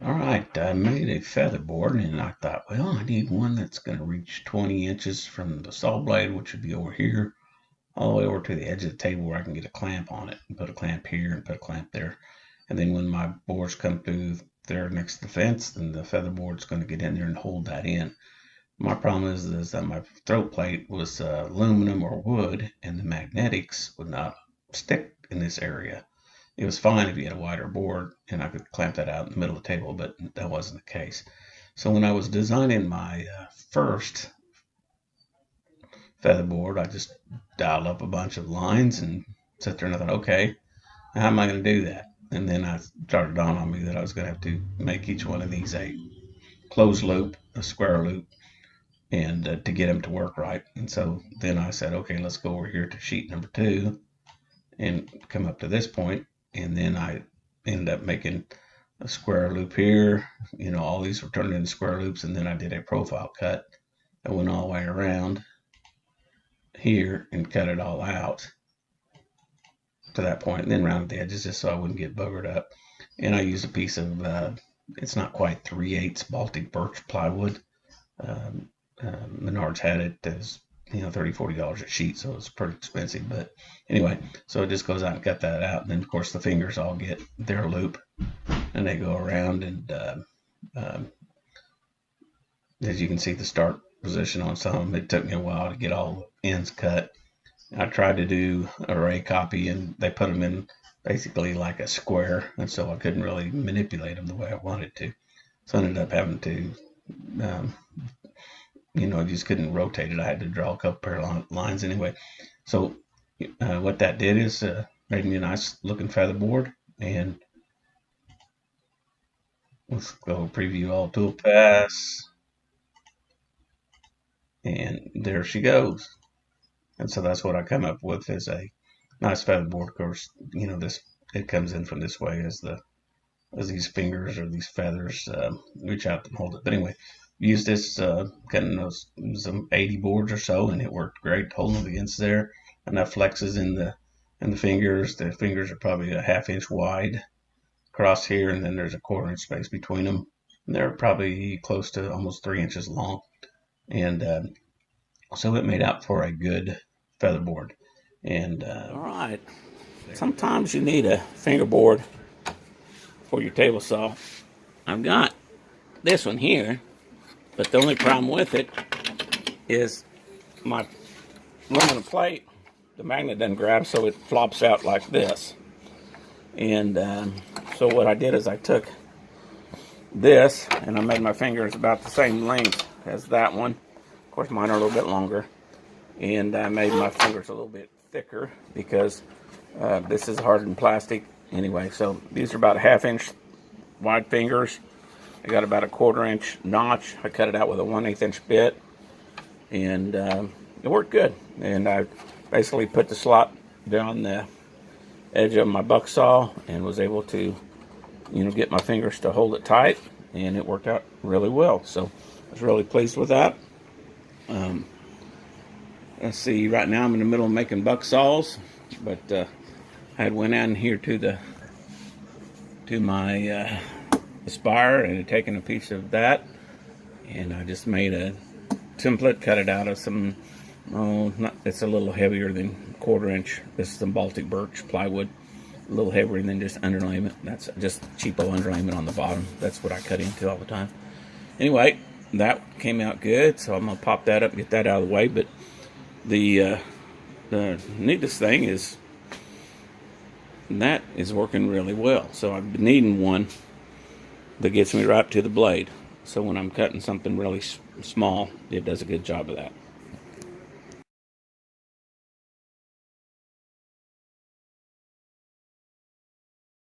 Alright, I made a feather board and I thought, well, I need one that's going to reach 20 inches from the saw blade, which would be over here, all the way over to the edge of the table where I can get a clamp on it and put a clamp here and put a clamp there. And then when my boards come through there next to the fence, then the feather board's going to get in there and hold that in. My problem is that my throat plate was aluminum or wood, and the magnetics would not stick in this area. It was fine if you had a wider board and I could clamp that out in the middle of the table, but that wasn't the case. So when I was designing my first feather board, I just dialed up a bunch of lines and sat there and I thought, okay, how am I going to do that? And then I started dawn on me that I was going to have to make each one of these a closed loop, a square loop, and to get them to work right. And so then I said, okay, let's go over here to sheet number 2 and come up to this point, and then I ended up making a square loop here. All these were turned into square loops, and then I did a profile cut that went all the way around here and cut it all out to that point, and then rounded the edges just so I wouldn't get buggered up. And I used a piece of it's not quite 3/8 Baltic birch plywood. Menards had it as $30-$40 a sheet, so it's pretty expensive. But anyway, so it just goes out and cut that out, and then of course the fingers all get their loop and they go around, and as you can see, the start position on some of them, it took me a while to get all the ends cut. I tried to do array copy, and they put them in basically like a square, and so I couldn't really manipulate them the way I wanted to. So I ended up having to I just couldn't rotate it. I had to draw a couple pair of lines anyway. So what that did is made me a nice looking feather board. And let's go preview all toolpaths. And there she goes. And so that's what I come up with, is a nice feather board. Of course, this, it comes in from this way as these fingers or these feathers reach out and hold it. But anyway, used this cutting some 80 boards or so, and it worked great, holding it against there. Enough flexes in the fingers. The fingers are probably a 1/2 inch wide across here, and then there's a 1/4 inch space between them. And they're probably close to almost 3 inches long. And so it made out for a good feather board. And all right, sometimes you need a fingerboard for your table saw. I've got this one here, but the only problem with it is my aluminum plate, the magnet doesn't grab, so it flops out like this. And so what I did is I took this and I made my fingers about the same length as that one. Of course, mine are a little bit longer. And I made my fingers a little bit thicker because this is hardened plastic. Anyway, so these are about a 1/2 inch wide fingers. I got about a 1/4 inch notch. I cut it out with a 1/8 inch bit, and it worked good. And I basically put the slot down the edge of my buck saw and was able to, get my fingers to hold it tight, and it worked out really well. So I was really pleased with that. Let's see. Right now I'm in the middle of making buck saws, but I had went out here to my Aspire and had taken a piece of that, and I just made a template, cut it out of some, it's a little heavier than 1/4 inch. This is some Baltic birch plywood, a little heavier than just underlayment. That's just cheapo underlayment on the bottom. That's what I cut into all the time. Anyway, that came out good, so I'm gonna pop that up and get that out of the way. But the neatest thing is that is working really well. So I've been needing one that gets me right to the blade. So when I'm cutting something really small, it does a good job of that.